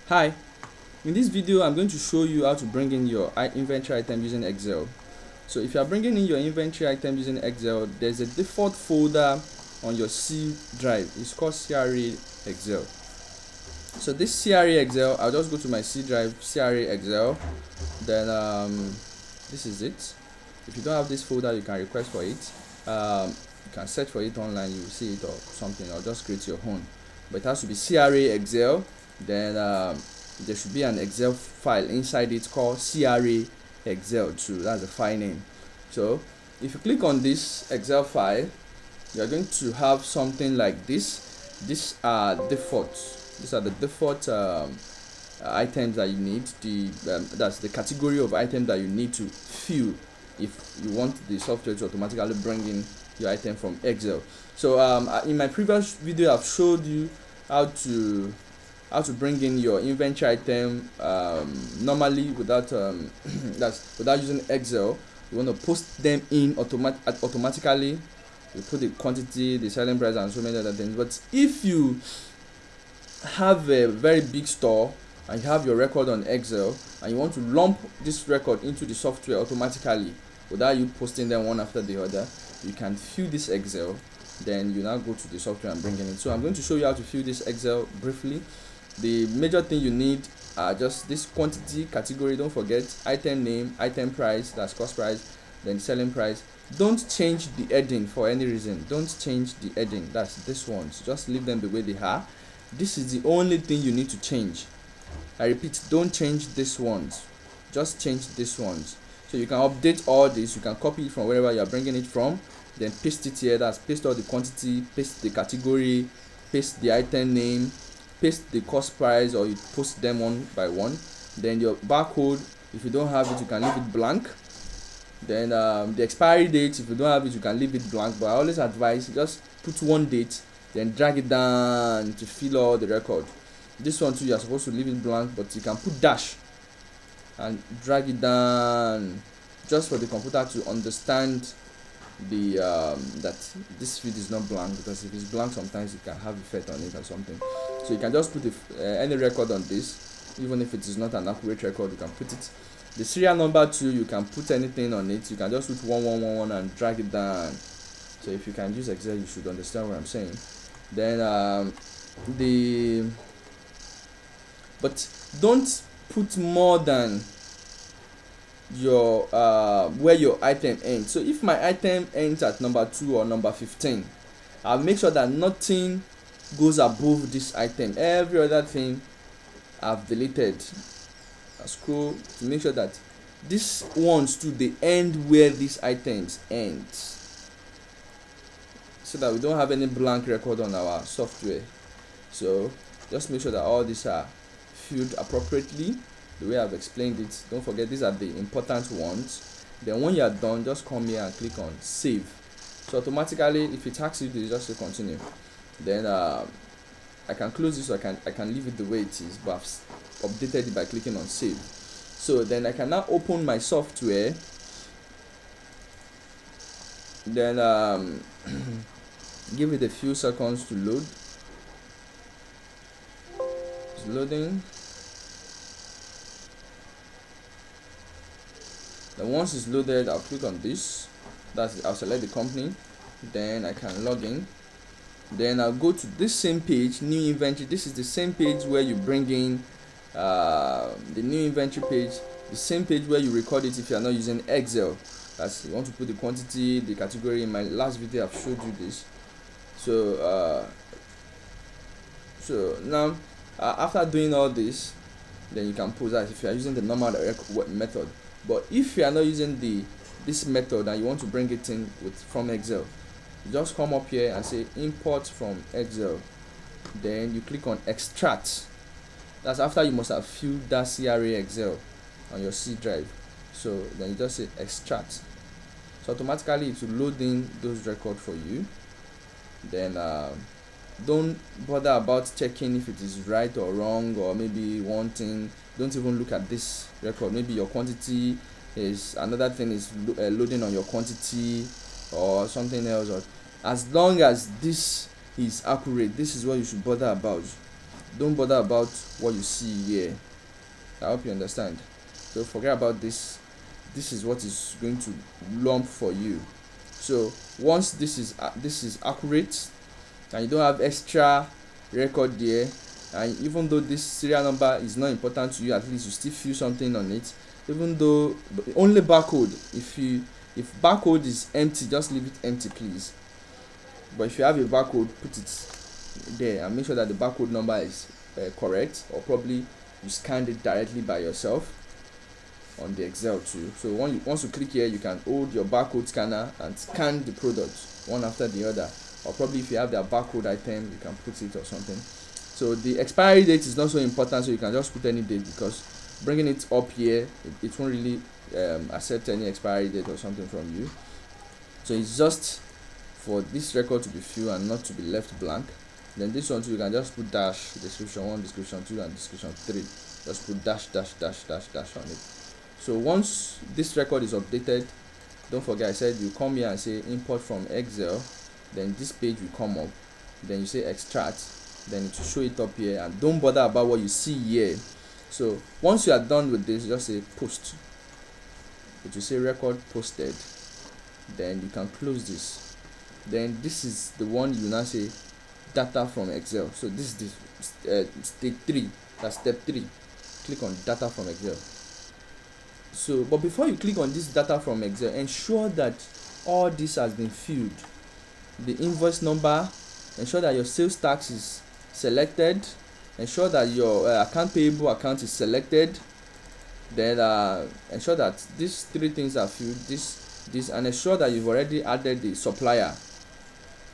Hi, in this video I'm going to show you how to bring in your inventory item using Excel. So if you are bringing in your inventory item using Excel, there's a default folder on your C drive. It's called CRA Excel. So this CRA Excel, I'll just go to my C drive, CRA Excel, then this is it. If you don't have this folder, you can request for it. You can search for it online, you will see it or something, or just create your own. But it has to be CRA Excel. Then there should be an Excel file inside it called CRA Excel too. That's the file name. So if you click on this Excel file, you're going to have something like this. These are defaults. These are the default items that you need. That's the category of item that you need to fill if you want the software to automatically bring in your item from Excel. So in my previous video, I've showed you how to bring in your inventory item normally without without using Excel. You want to post them in automatically. You put the quantity, the selling price, and so many other things. But if you have a very big store and you have your record on Excel and you want to lump this record into the software automatically without you posting them one after the other, you can fill this Excel. Then you now go to the software and bring it in. So I'm going to show you how to fill this Excel briefly. The major thing you need are just this quantity, category, don't forget, item name, item price, that's cost price, then selling price. Don't change the heading for any reason. Don't change the heading, that's this ones. Just leave them the way they are. This is the only thing you need to change. I repeat, don't change these ones, just change these ones. So you can update all this. You can copy it from wherever you are bringing it from, then paste it here. That's paste all the quantity, paste the category, paste the item name, paste the cost price, or you post them one by one. Then your barcode, if you don't have it, you can leave it blank. Then the expiry date, if you don't have it, you can leave it blank. But I always advise just put one date, then drag it down to fill all the record. This one too, you are supposed to leave it blank, but you can put dash and drag it down just for the computer to understand the that this field is not blank, because if it's blank sometimes it can have effect on it or something. So you can just put any record on this, even if it is not an accurate record. You can put it. The serial number too, you can put anything on it. You can just put 1111 and drag it down. So if you can use Excel, you should understand what I'm saying. Then but don't put more than your where your item ends. So if my item ends at number 2 or number 15, I'll make sure that nothing goes above this item. Every other thing I've deleted. I scroll to make sure that these ones too, they end where these items end, so that we don't have any blank record on our software. So just make sure that all these are filled appropriately the way I've explained it. Don't forget, these are the important ones. Then when you are done, just come here and click on save. So automatically, if it asks you to just to continue, then I can close this, so I can leave it the way it is, but I've updated it by clicking on save. So then I can now open my software. Then give it a few seconds to load. It's loading. Then once it's loaded, I'll click on this. I'll select the company. Then I can log in. Then I'll go to this same page, new inventory. This is the same page where you bring in the new inventory page, the same page where you record it if you are not using Excel. That's, you want to put the quantity, the category. In my last video I've showed you this. So so now after doing all this, then you can post that if you are using the normal method. But if you are not using this method and you want to bring it in from Excel, you just come up here and say import from Excel. Then you click on extract. That's after you must have filled that CRA Excel on your C drive. So then you just say extract. So automatically it will load in those records for you. Then don't bother about checking if it is right or wrong, or maybe one thing. Don't even look at this record. Maybe your quantity is another thing is loading on your quantity or something else. Or as long as this is accurate, this is what you should bother about. don't bother about what you see here. I hope you understand. So forget about this. This is what is going to lump for you. So once this is accurate and you don't have extra record there, and even though this serial number is not important to you, at least you still feel something on it. Even though only barcode, if barcode is empty, just leave it empty please. But if you have a barcode, put it there and make sure that the barcode number is correct, or probably you scanned it directly by yourself on the Excel too. So once you click here, you can hold your barcode scanner and scan the products one after the other, or probably if you have their barcode item, you can put it or something. So the expiry date is not so important, so you can just put any date, because bringing it up here, it won't really accept any expiry date or something from you. So it's just for this record to be filled and not to be left blank. Then this one too, you can just put dash, description 1, description 2, and description 3. Just put dash dash dash dash dash on it. So once this record is updated, don't forget I said you come here and say import from Excel, then this page will come up, then you say extract, then it will show it up here, and don't bother about what you see here. So once you are done with this, just say post. It will say record posted, then you can close this. Then this is the one you now say data from Excel. So this is stage 3, that's step 3. Click on data from Excel. So but before you click on this data from Excel, ensure that all this has been filled. The invoice number, ensure that your sales tax is selected, ensure that your account payable account is selected, then ensure that these 3 things are filled, this, and ensure that you've already added the supplier.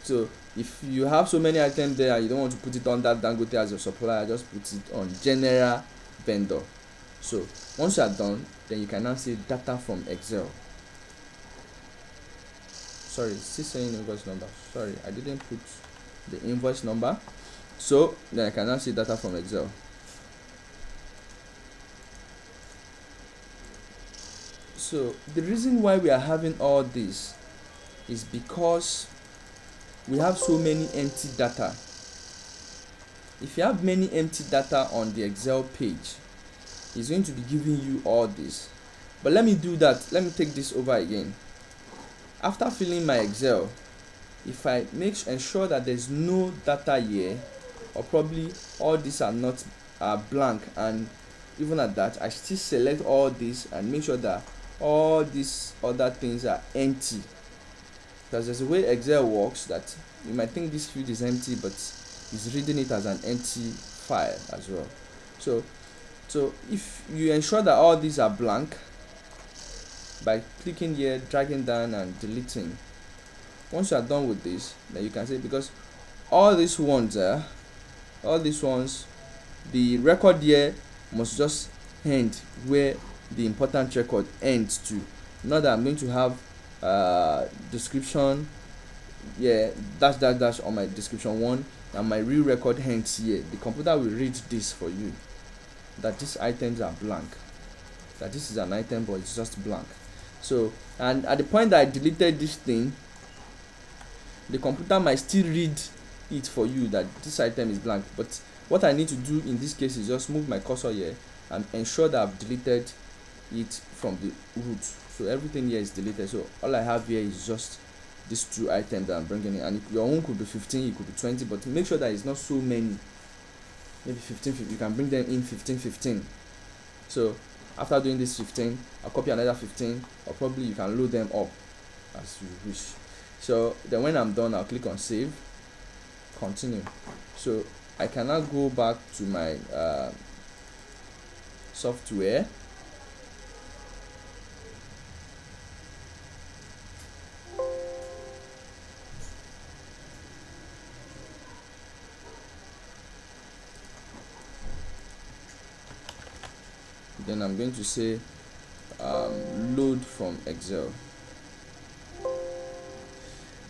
So if you have so many items there and you don't want to put it on that Dangote as your supplier, just put it on general vendor. So once you are done, then you can now say data from Excel. Sorry, still saying invoice number. Sorry, I didn't put the invoice number. So then I can now see data from Excel. So the reason why we are having all this is because we have so many empty data. If you have many empty data on the Excel page, it's going to be giving you all this. But let me do that. Let me take this over again. After filling my Excel, if I ensure that there's no data here, or probably all these are not blank, and even at that, I still select all this and make sure that all these other things are empty. Because there's a way Excel works that you might think this field is empty, but it's reading it as an empty file as well. So if you ensure that all these are blank by clicking here, dragging down and deleting, once you are done with this, then you can say, because all these ones, the record here must just end where the important record ends to. Not that I'm going to have description, dash on my description 1, and my real record ends here. The computer will read this for you, that these items are blank, that this is an item but it's just blank. So, and at the point that I deleted this thing, the computer might still read it for you that this item is blank. But what I need to do in this case is just move my cursor here and ensure that I've deleted it from the root. So everything here is deleted. So all I have here is just these 2 items that I'm bringing in, and your own could be 15, it could be 20, but make sure that it's not so many. Maybe 15, you can bring them in 15. So after doing this 15, I'll copy another 15, or probably you can load them up as you wish. So then when I'm done, I'll click on save, continue. So I can now go back to my software. Then I'm going to say load from Excel.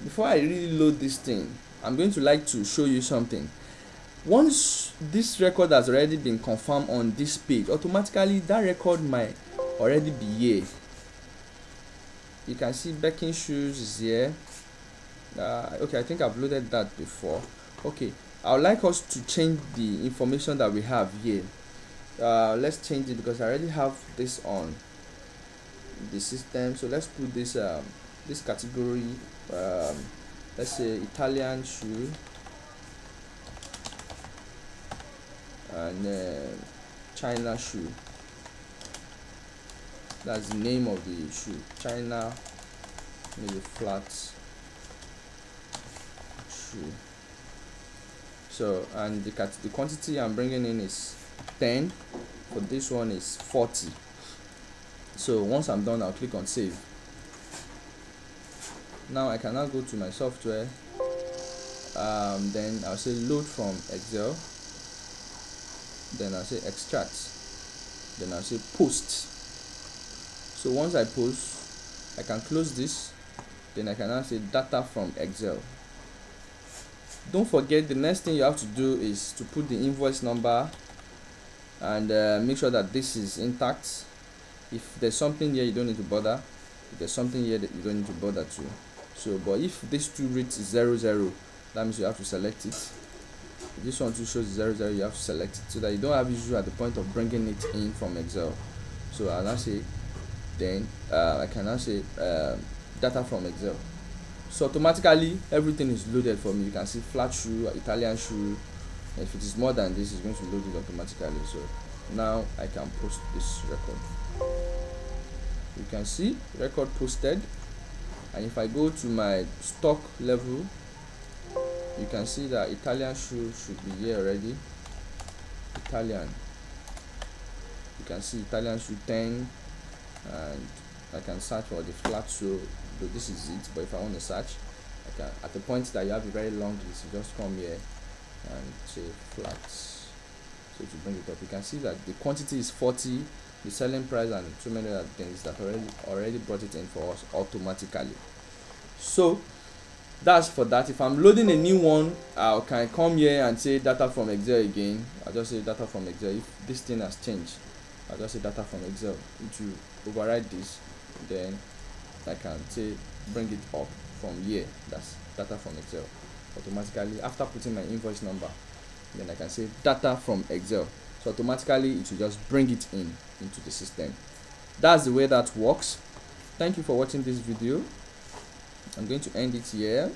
Before I really load this thing, I'm going to like to show you something. Once this record has already been confirmed on this page, automatically that record might already be here. You can see Becking Shoes is here. Okay, I think I've loaded that before. Okay, I would like us to change the information that we have here. Let's change it because I already have this on the system. So let's put this this category, let's say Italian shoe, and China shoe. That's the name of the shoe. China, maybe flat shoe. So, and the quantity I'm bringing in is 10. For this one is 40. So once I'm done, I'll click on save. Now I can now go to my software. Then I'll say load from Excel. Then I'll say extract. Then I'll say post. So once I post, I can close this. Then I can now say data from Excel. Don't forget, the next thing you have to do is to put the invoice number and make sure that this is intact. If there's something here, you don't need to bother. If there's something here that you don't need to bother too. So, but if this two reads 00, that means you have to select it. If this one too shows 00, you have to select it so that you don't have issue at the point of bringing it in from Excel. So I'll now say, then I can now say data from Excel. So automatically everything is loaded for me. You can see flat shoe, Italian shoe. If it is more than this, it's going to load it automatically. So now I can post this record. You can see record posted, and if I go to my stock level, you can see that Italian shoe should be here already. Italian, you can see Italian shoe 10, and I can search for the flat shoe. So this is it, but if I want to search, I can, at the point that you have a very long list, you just come here and say flats. So to bring it up, you can see that the quantity is 40, the selling price, and so many other things that already brought it in for us automatically. So that's for that. If I'm loading a new one, I can come here and say data from Excel again. I'll just say data from Excel. If this thing has changed, I'll just say data from Excel. If you override this, then I can say bring it up from here. That's data from Excel. Automatically, after putting my invoice number, then I can say data from Excel. So automatically it will just bring it into the system. That's the way that works. Thank you for watching this video. I'm going to end it here.